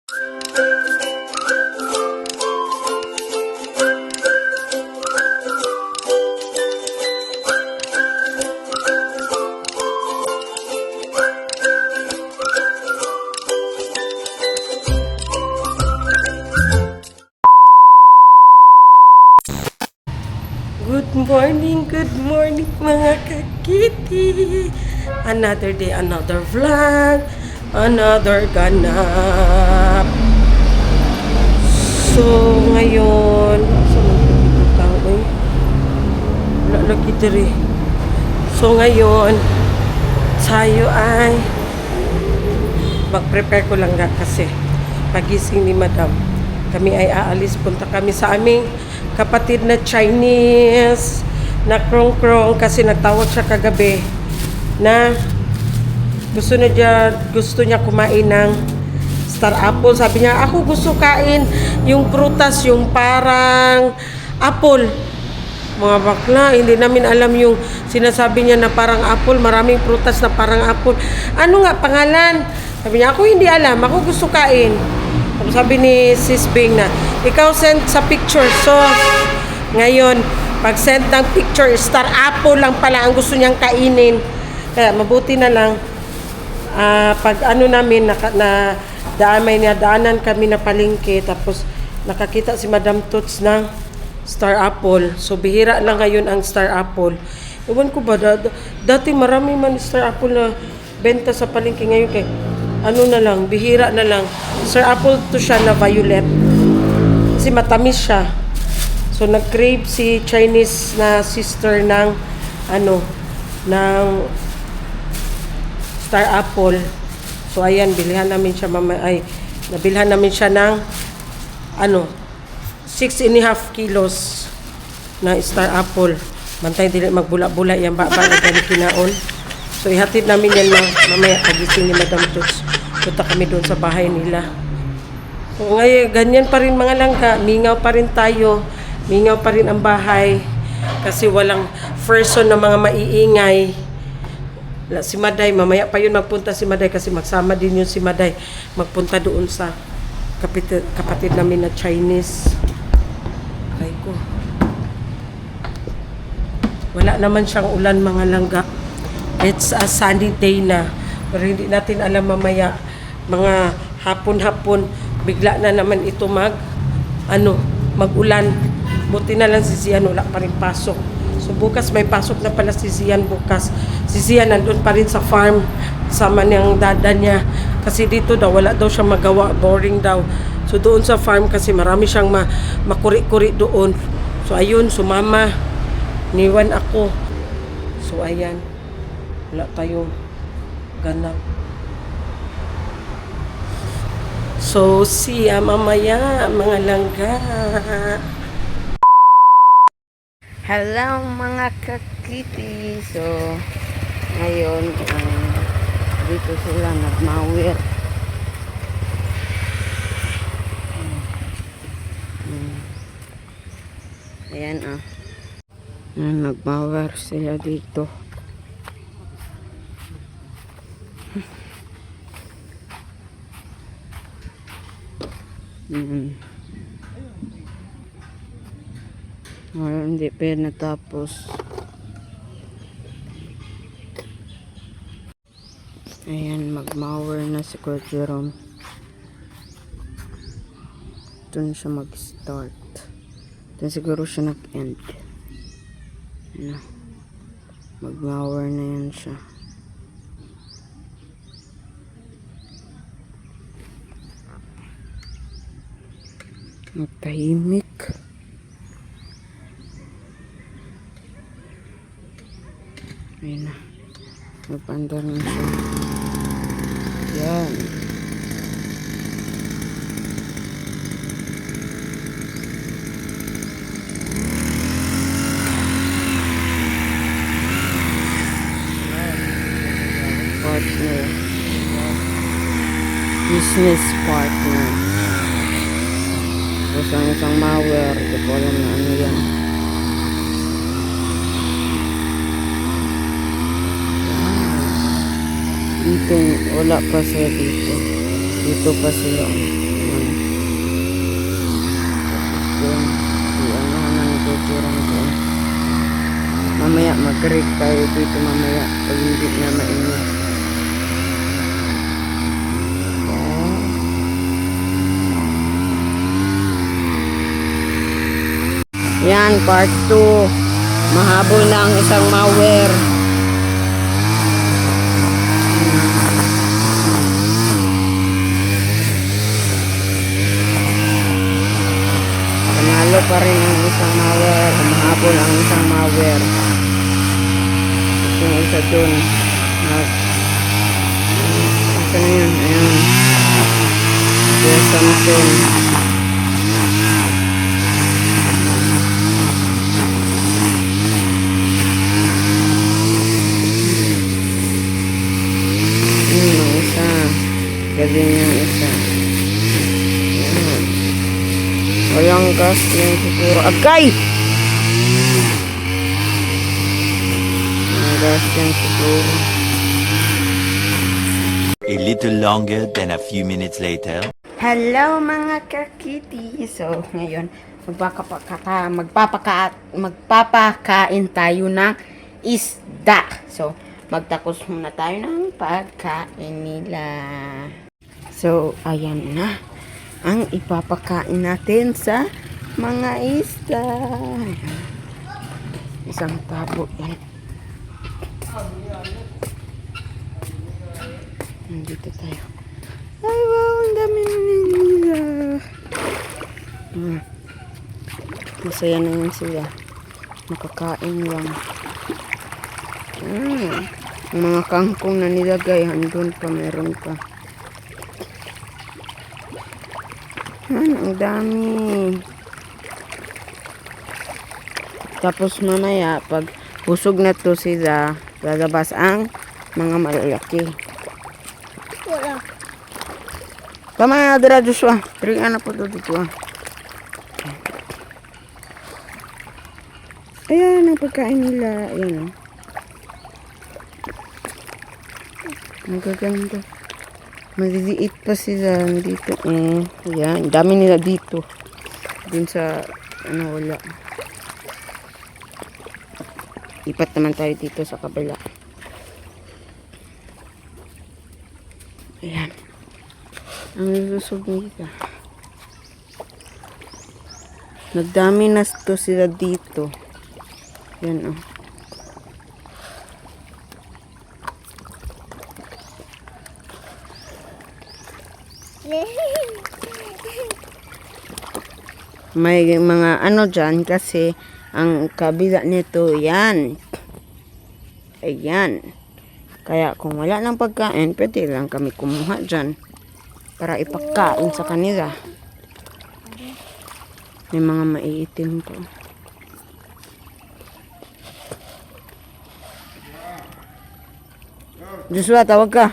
Good morning mga kakiti. Another day, another vlog, another ganap. So, ngayon, wala lagi diri. So, ngayon, tayo ay mag-prepare ko lang nga kasi pagising ni Madam. Kami ay aalis, punta kami sa aming kapatid na Chinese na krong-krong kasi nagtawag siya kagabi na gusto niya kumain ng star apple. Sabi niya, ako gusto kain yung prutas, yung parang apple. Mga bakla, hindi namin alam yung sinasabi niya na parang apple. Maraming prutas na parang apple. Ano nga pangalan? Sabi niya, ako hindi alam, ako gusto kain. Sabi ni Sis Bing na, ikaw send sa picture. So, ngayon, pag-send ng picture, star apple lang pala ang gusto niyang kainin. Kaya mabuti na lang, pag ano namin, may nadaanan kami na palengke, tapos nakakita si Madam Toots ng star apple. So, bihira lang ngayon ang star apple. Iwan ko ba, dati marami man star apple na benta sa palengke ngayon kay ano na lang, bihira na lang. Star apple to siya na violet. Kasi matamis siya. So, nag-crave si Chinese na sister ng star apple. So, ayan, nabilhan namin siya ng 6.5 kilos na star apple. Bantay dili magbula-bula yan baba na gani kinaon. So, ihatid namin yan mamaya pagising ni Madam Toots. Punta kami doon sa bahay nila. So, ngayon, ganyan pa rin mga langga. Mingaw pa rin tayo. Mingaw pa rin ang bahay kasi walang person na mga maiingay. Si Maday, mamaya pa yun magpunta si Maday kasi magsama din yun si Maday. Magpunta doon sa kapatid namin na Chinese. Ay ko. Wala naman siyang ulan mga langga. It's a sunny day na. Pero hindi natin alam mamaya. Mga hapon-hapon, bigla na naman ito mag-ulan. Buti na lang si Zian, wala pa rin pasok. So bukas may pasok na pala si Zian bukas. Si Zian nandun pa rin sa farm, sama niyang dada niya. Kasi dito daw, wala daw siya magawa, boring daw. So doon sa farm kasi marami siyang makuri-kuri doon. So ayun, sumama. Niwan ako. So ayan, wala tayong ganap. So siya mamaya, mga langga. Hello mga kakiti. So ngayon dito sila nagmawir. Ayan nagmawir sila dito. Hindi pa natapos. Ayan, magmower na si Kuya Jerome. Doon siya mag-start. Doon siguro siya nag-end. Magmower na yan siya. Magtahimik. Ayan na. Magpandar na siya. Yan. Partner. Business partner. Isang mower. Di ko alam na ano yan. Dito, wala pa sila dito. Dito pa sila. doon. Iyan na ng kukurang doon. Mamaya mag-read tayo dito mamaya pag hindi na mainit. Yan, part 2. Mahabol na ang isang malware. Panalo pa rin ang isang malware. Mahabol ang isang malware. Yung isa dun. Ito na yun. Ayan. There's something. Yung isa. Galing yung isa. Ayan. Walang gas yung siguro. Agay! Walang gas yung siguro. A little longer than a few minutes later. Hello mga kakiti! So, ngayon, magpapakain tayo ng isda. So, magtakos muna tayo ng pagkain nila. So, ayan na. Ang ipapakain natin sa mga isda. Isang tabo yan. Nandito tayo. Ay, wow, ang dami na nila. Masaya na yun sila. Makakain lang. Ang mga kangkong na nilagay, andun pa, meron pa. Ang dami. Tapos mamaya, pag busog na to sila, lalabas ang mga malalaki. Wala. Tama na, Adra Joshua. Tringan na po dito. Ayan, ang pagkain nila. Ayan, ang gaganda. Maliliit pa sila dito. Ayan, dami nila dito. Dun sa, wala. Ipat naman tayo dito sa kabila. Ayan. Ang lusog nila. Nagdami na to sila dito. Yan oh. May mga dyan kasi ang kabila nito yan. Ayan. Kaya kung wala ng pagkain, pwede lang kami kumuha dyan para ipagkain sa kanila. May mga maiitim po. Joshua, tawag ka.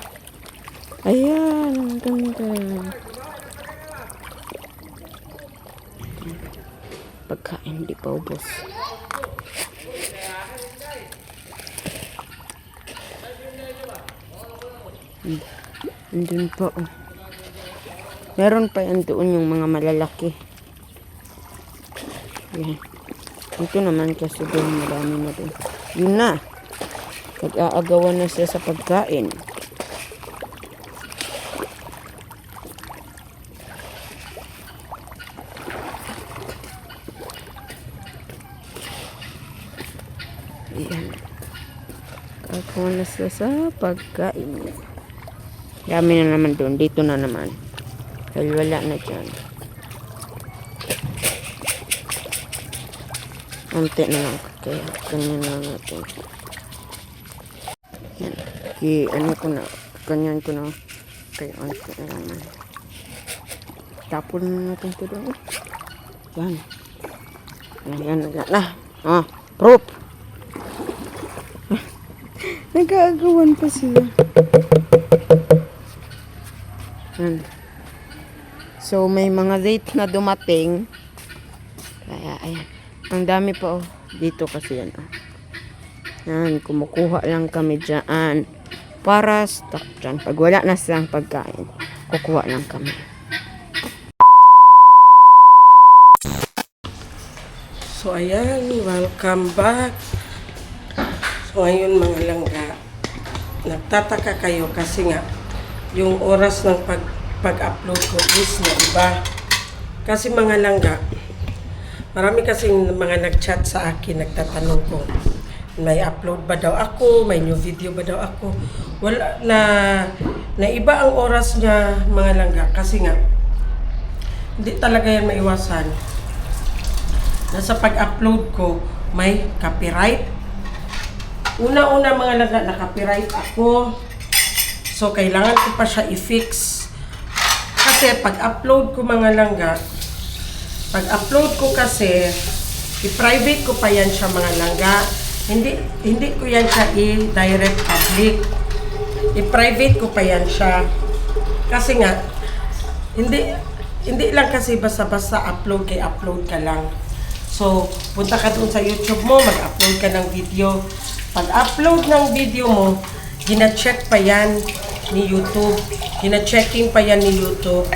Ayan, ang ganda. Pagkain, di pa ubos. Andun pa, oh. Meron pa yan doon yung mga malalaki. Yan. Ito naman kasi doon marami na doon. Yun na. Nag-aagawan na siya sa pagkain. Yan. Agawan na siya sa pagkain. Dami na naman doon. Dito na naman. Dahil wala na dyan. Unti na lang. Kaya ganyan na natin. Yan. Ganyan ko na. Kaya unti na lang. Tapon na natin ito doon. Yan. Yan. Ah. Proof. Nag-aagawan pa sila. Yan. So, may mga late na dumating. Kaya, ayan. Ang dami pa, oh. Dito kasi yan, oh. Yan, kumukuha lang kami dyan. Para stock dyan. Pag wala na silang pagkain, kukuha lang kami. So, ayan, welcome back. So, ngayon mga langga, nagtataka kayo kasi nga, yung oras ng pag-upload ko is na iba. Kasi mga langga, marami kasing mga nag-chat sa akin, nagtatanong ko, may upload ba daw ako, may new video ba daw ako. Wala na iba ang oras niya mga langga kasi nga, hindi talaga yan maiwasan. Nasa pag-upload ko, may copyright. Una-una mga langga, na-copyright ako. So, kailangan ko pa siya i-fix. Kasi pag-upload ko mga langga, pag-upload ko kasi, i-private ko pa yan siya mga langga. Hindi ko yan siya i-direct public. I-private ko pa yan siya. Kasi nga, hindi lang kasi basta-basta upload kay upload ka lang. So, punta ka doon sa YouTube mo, mag-upload ka ng video. Pag-upload ng video mo, gina-check pa yan ni YouTube. Gina-checking pa yan ni YouTube.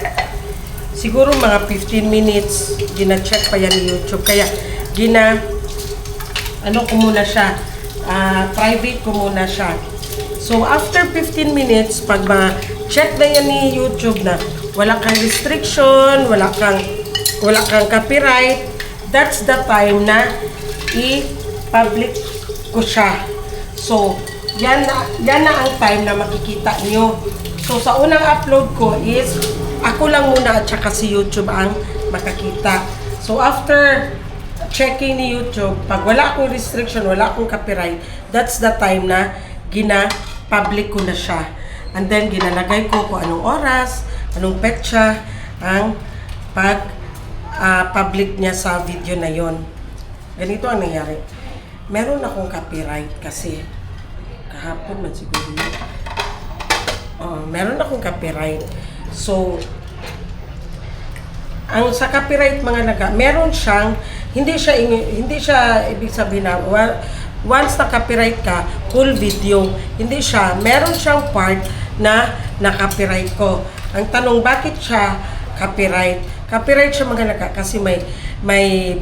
Siguro mga 15 minutes, gina-check pa yan ni YouTube. Kaya, private ko muna siya. So, after 15 minutes, pag ma-check na yan ni YouTube na wala kang restriction, wala kang copyright, that's the time na i-public ko siya. So, yan na ang time na makikita nyo. So, sa unang upload ko is, ako lang muna at saka si YouTube ang makakita. So, after checking ni YouTube, pag wala akong restriction, wala akong copyright, that's the time na gina-public ko na siya. And then, ginalagay ko kung anong oras, anong petsa, ang public niya sa video na yon. Ganito ang nangyari. Meron akong copyright kasi kahapon man siguro yun. Meron akong copyright. So, ang sa copyright mga meron siyang hindi siya ibig sabihin na once na copyright ka, full video. Hindi siya, meron siyang part na na-copyright ko. Ang tanong, bakit siya copyright? Copyright siya mga kasi may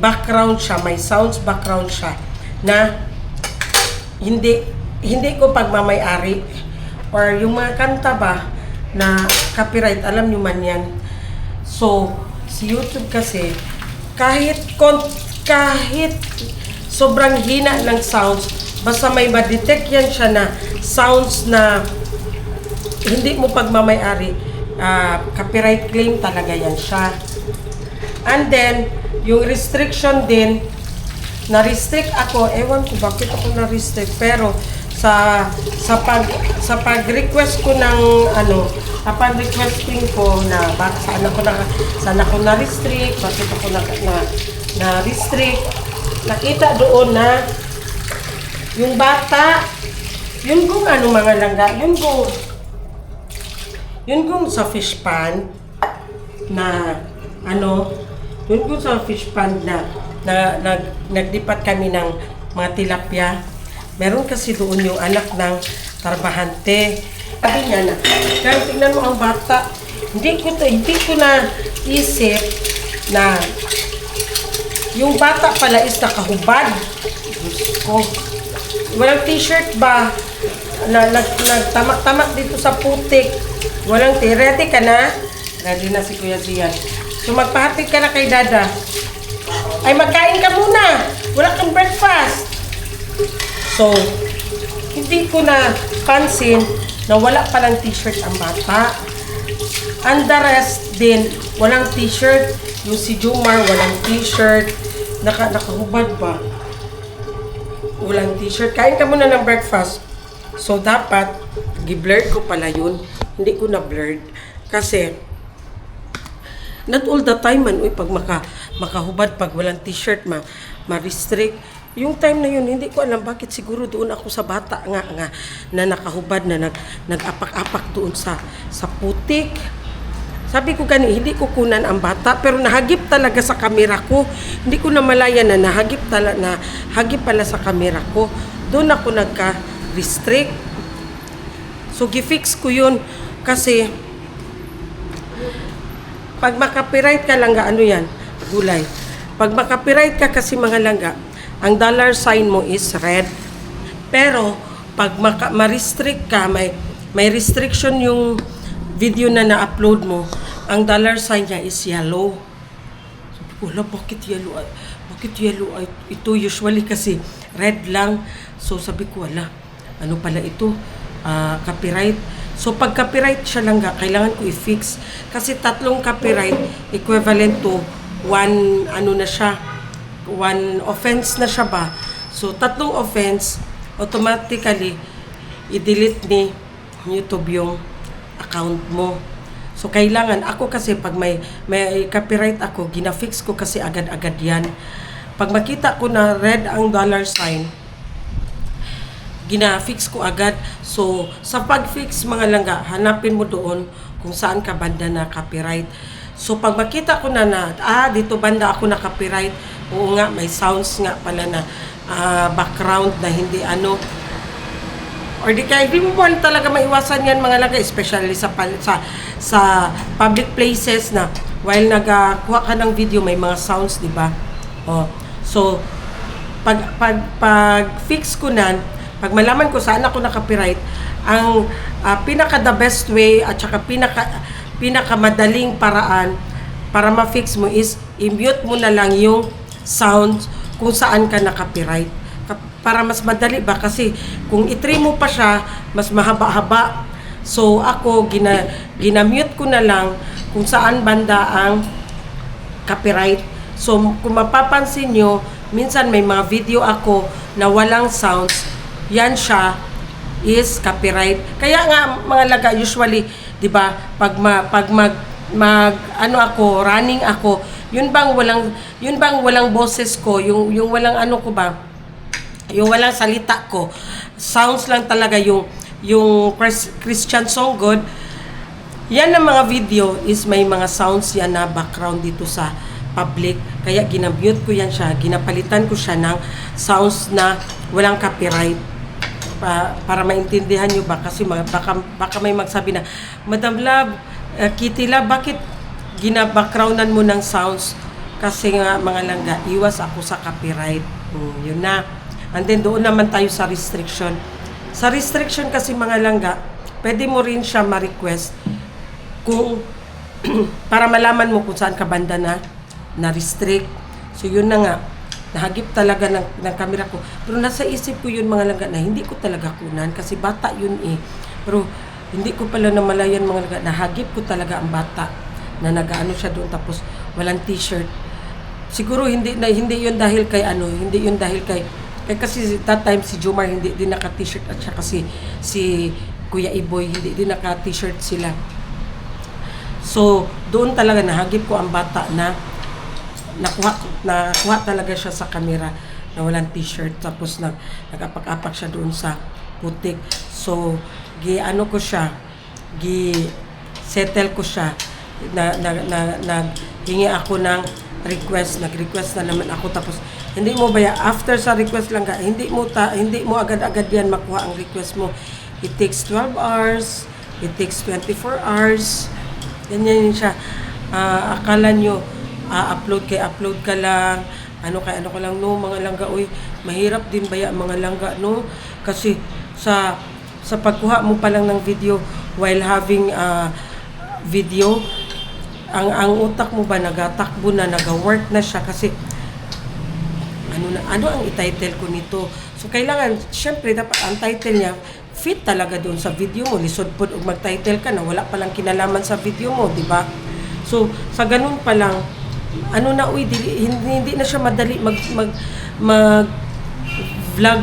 background siya, may sounds background siya na hindi ko pagmamay-ari or yung mga kanta ba na copyright, alam nyo man yan. So, si YouTube kasi kahit sobrang hina ng sounds, basta may ma-detect yan siya na sounds na hindi mo pagmamay-ari, copyright claim talaga yan siya. And then, yung restriction din, na-restrict ako, ewan ko bakit ako na-restrict, pero sa pag-request ko ng upon requesting ko na bakit saan ako na-restrict, bakit ako na-restrict, nakita doon na yung bata, yun kung mga langga, yun kung sa fish pan na yun kung sa fish pan na nagdipat kami ng mga tilapia. Meron kasi doon yung anak ng tarbahante. Sabi niya na, kaya tingnan mo ang bata, hindi ko na isip na yung bata pala is nakahubad. Diyos ko. Walang t-shirt ba? Nagtamak-tamak dito sa putik. Walang ready ka na? Ready na si Kuya Zian. So magpahatid ka na kay Dada. Ay magkain ka muna. Wala kang breakfast. So, hindi ko na pansin na wala palang t-shirt ang bata. And the rest din, walang t-shirt. Yung si Jumar, walang t-shirt. Nakahubad ba? Walang t-shirt. Kain ka muna ng breakfast. So, dapat, gi-blurred ko pala yun. Hindi ko na-blurred. Kasi, not all the time man, pag makahubad, pag walang t-shirt, ma-restrict. Yung time na yun, hindi ko alam bakit siguro doon ako sa bata nga na nakahubad na nag-apak-apak doon sa putik. Sabi ko hindi ko kunan ang bata, pero nahagip talaga sa kamera ko. Hindi ko na malaya na nahagip pala sa kamera ko. Doon ako nagka-restrict. So, gifix ko yun kasi pag makapiright ka lang yan, gulay. Pag makapiright ka kasi mga langga, ang dollar sign mo is red. Pero, pag ma-restrict ka, may restriction yung video na na-upload mo, ang dollar sign niya is yellow. Sabi ko, wala, bakit yellow? Bakit yellow? Ito usually kasi red lang. So, sabi ko, wala, ano pala ito? Copyright. So, pag copyright siya lang, kailangan ko i-fix. Kasi 3 copyright equivalent to 1 offense na siya ba. So, 3 offense, automatically, i-delete ni YouTube yung account mo. So, kailangan, ako kasi pag may copyright ako, gina-fix ko kasi agad-agad yan. Pag makita ko na red ang dollar sign, gina-fix ko agad. So, sa pag-fix mga langga, hanapin mo doon kung saan ka banda na copyright. So, pag makita ko na dito banda ako na copyright, oo nga, may sounds nga pala na background na hindi ano, or di kaya, hindi mo talaga maiwasan yan mga langga, especially sa public places na while nagkuha ka ng video, may mga sounds, di ba? Oh, so, pag fix ko na, pag malaman ko saan ako na-copyright, ang pinaka-the best way at saka pinaka-madaling paraan para ma-fix mo is i-mute mo na lang yung sound kung saan ka na-copyright. Para mas madali ba? Kasi kung i-trim mo pa siya, mas mahaba-haba. So ako, ginamute ko na lang kung saan banda ang copyright. So kung mapapansin nyo, minsan may mga video ako na walang sounds, yan siya is copyright. Kaya nga mga laga usually, 'di ba, pag running ako, yun bang walang boses ko, yung walang ano ko ba, yung walang salita ko, sounds lang talaga yung Christian song God. Yan ang mga video is may mga sounds yan na background dito sa public. Kaya ginamute ko yan siya, ginapalitan ko siya ng sounds na walang copyright. Para maintindihan nyo ba, kasi baka may magsabi na, Madam Love, Kitty Love, bakit gina-backgroundan mo ng sounds? Kasi nga mga langga, iwas ako sa copyright. Yun na. And then doon naman tayo sa restriction. Sa restriction kasi mga langga, pwede mo rin siya ma-request kung para malaman mo kung saan ka banda na restrict. So yun na nga, nahagip talaga ng camera ko. Pero nasa isip ko yun mga langga na hindi ko talaga kunan kasi bata yun eh. Pero hindi ko pala namalayan mga langga, nahagip ko talaga ang bata na nagaano siya doon tapos walang t-shirt. Siguro hindi yun dahil kay kasi that time si Jomar hindi din naka-t-shirt at siya kasi si Kuya Iboy hindi din naka-t-shirt sila. So doon talaga nahagip ko ang bata na nakuha talaga siya sa camera na walang t-shirt tapos nag-apak-apak siya doon sa putik. So gi-ano ko siya, gi-settle ko siya, naghingi ako ng request, nag-request na naman ako tapos hindi mo ba after sa request lang hindi mo agad-agad yan makuha ang request mo. It takes 12 hours, it takes 24 hours. Ganyan siya. Akala nyo upload ka lang, ano ko lang no mga langga, uy, mahirap din ba yan mga langga no, kasi sa pagkuha mo pa lang ng video while having video, ang utak mo ba nagatakbo na, naga-work na siya kasi ano ang i-title ko nito. So kailangan syempre dapat ang title niya fit talaga doon sa video mo. Lisod po mag-title ka na wala palang kinalaman sa video mo, di ba? So sa ganun pa lang hindi na siya madali mag-vlog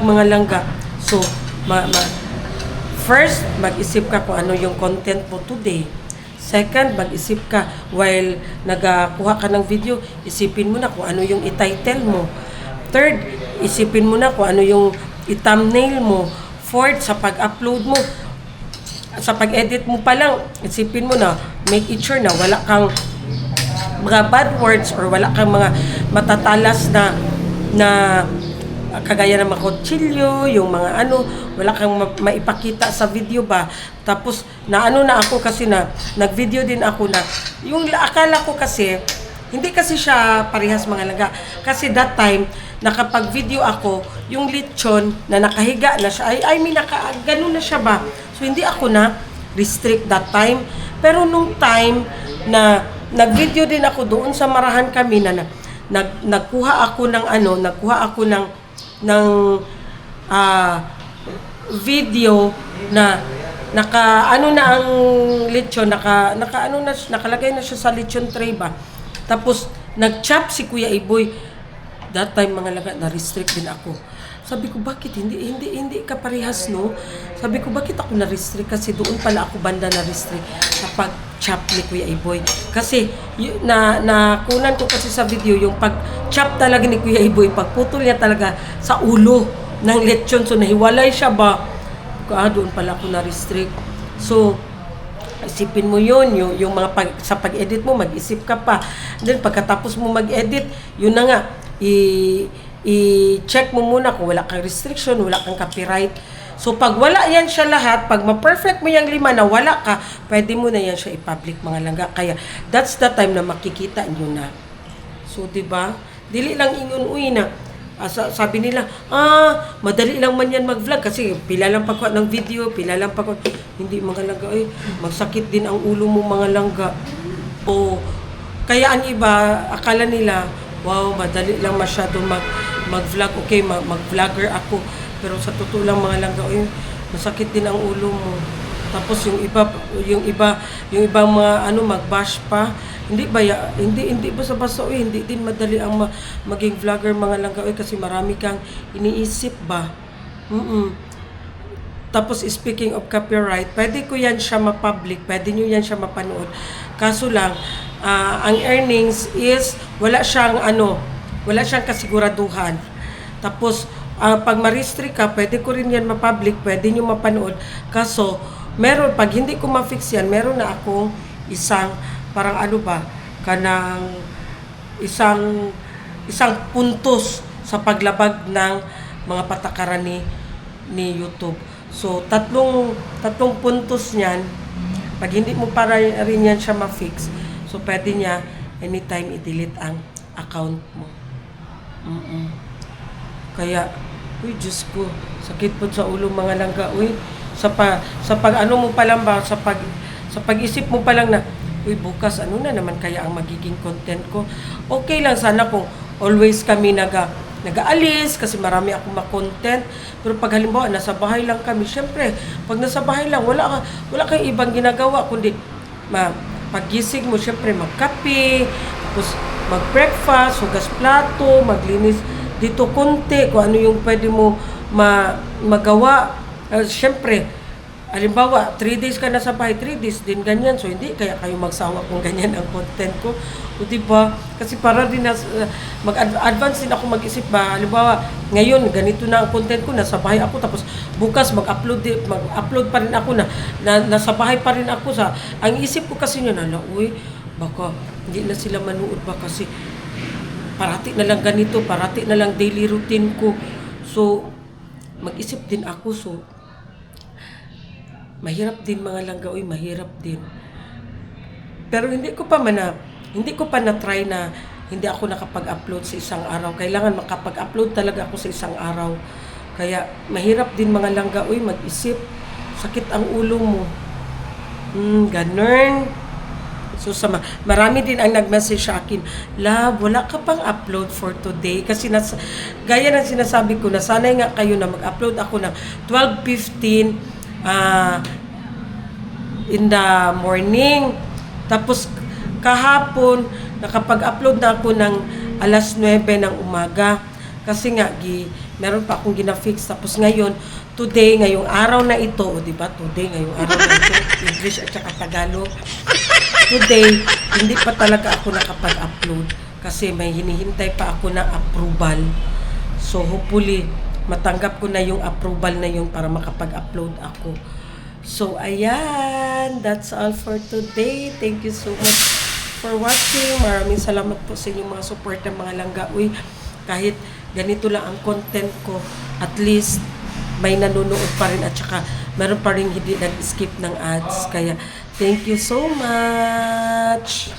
mga langga. So, first, mag-isip ka kung ano yung content mo today. Second, mag-isip ka while nagakuha ka ng video, isipin mo na kung ano yung i-title mo. Third, isipin mo na kung ano yung i-thumbnail mo. Fourth, sa pag-upload mo, sa pag-edit mo pa lang, isipin mo na, make it sure na wala kang mga bad words or wala kang mga matatalas na kagaya ng mga kutsilyo, yung mga wala kang maipakita sa video ba. Tapos na ako kasi na nag-video din ako na yung akala ko kasi Hindi kasi siya parehas mga langga. Kasi that time, nakapag-video ako, yung lechon na nakahiga na siya, ganun na siya ba? So, hindi ako na restrict that time. Pero nung time na nag-video din ako doon sa Marahan kami na nagkuha ako ng video na ang lechon, nakalagay na siya sa lechon tray ba. Tapos nag-chop si Kuya Iboy. That time mga laga na-restrict din ako. Sabi ko, bakit hindi ka parehas, no? Sabi ko, bakit ako na-restrict? Kasi doon pala ako banda na-restrict sa pag-chop ni Kuya Iboy. Kasi nakunan ko kasi sa video yung pag-chop talaga ni Kuya Iboy, pagputol niya talaga sa ulo ng lechon. So nahiwalay siya ba? Doon pala ako na-restrict. So, isipin mo yun, yung mga sa pag-edit mo, mag-isip ka pa. Then, pagkatapos mo mag-edit, yun na nga, i-check mo muna kung wala kang restriction, wala kang copyright. So, pag wala yan siya lahat, pag ma-perfect mo yung 5 na wala ka, pwede mo na yan siya i-public mga langga. Kaya, that's the time na makikita nyo na. So, diba? Dili lang ingon, na, sabi nila, madali lang man yan mag-vlog kasi pila lang pagkuha ng video, pila lang pagkuha. Hindi mga langga, magsakit din ang ulo mo mga langga. O, kaya ang iba, akala nila, wow, madali lang masyado mag-vlog. Okay, mag-vlogger ako. Pero sa totoo lang mga langga, masakit din ang ulo mo. Tapos yung iba mga mag-bash pa. Hindi basta-basta hindi din madali ang maging vlogger mga langga kasi marami kang iniisip ba. Tapos speaking of copyright, pwede ko yan siya ma-public, pwede nyo yan siya mapanood. Kaso lang ang earnings is wala siyang kasiguraduhan. Tapos pag ma-restrict ka, pwede ko rin yan ma-public, pwede nyo mapanood. Kaso pag hindi ko ma-fix yan, meron na akong isang parang kanang isang puntos sa paglabag ng mga patakaran ni YouTube. So, tatlong puntos niyan, pag hindi mo para rin yan siya ma-fix, so pwede niya anytime i-delete ang account mo. Kaya, Diyos ko, sakit po sa ulo mga langga. Sa pag-ano mo pa lang ba, sa pag-isip mo pa lang na, bukas ano na naman kaya ang magiging content ko. Okay lang sana kung always kami nag-aalis kasi marami akong ma-content. Pero pag halimbawa nasa bahay lang kami, syempre, pag nasa bahay lang, wala kang ibang ginagawa kundi paggising mo, syempre magkape, tapos mag-breakfast, hugas plato, maglinis dito konti, kung ano yung pwede mo magawa. Syempre, halimbawa, 3 days ka na sa bahay, 3 days din ganyan. So, hindi kaya kayo magsawa kung ganyan ang content ko. O, diba? Kasi para din mag-advance din ako mag-isip ba. Halimbawa, ngayon, ganito na ang content ko, nasa bahay ako. Tapos, bukas mag-upload pa rin ako nasa bahay pa rin ako. Ang isip ko kasi nyo baka hindi na sila manood ba kasi parati na lang ganito, parati na lang daily routine ko. So, mag-isip din ako. So, mahirap din mga langga, mahirap din. Pero hindi ko pa na-try na hindi ako nakapag-upload sa isang araw. Kailangan makapag-upload talaga ako sa isang araw. Kaya mahirap din mga langga, mag-isip. Sakit ang ulo mo. Ganun. So marami din ang nag-message sa akin, Love, wala ka pang upload for today. Kasi gaya ng sinasabi ko, nasanay nga kayo na mag-upload ako ng 12:15 in the morning. Tapos kahapon nakapag-upload na ako ng 9:00 ng umaga kasi nga meron pa akong gina-fix. Tapos ngayong araw na ito, o diba, ngayong araw na ito, English at saka Tagalog. Today, hindi pa talaga ako nakapag-upload kasi may hinihintay pa ako ng approval. So hopefully matanggap ko na yung approval na yun para makapag-upload ako. So, ayan. That's all for today. Thank you so much for watching. Maraming salamat po sa inyong mga support ng mga langga. Kahit ganito lang ang content ko, at least may nanonood pa rin at saka meron pa rin hindi nag-skip ng ads. Kaya, thank you so much.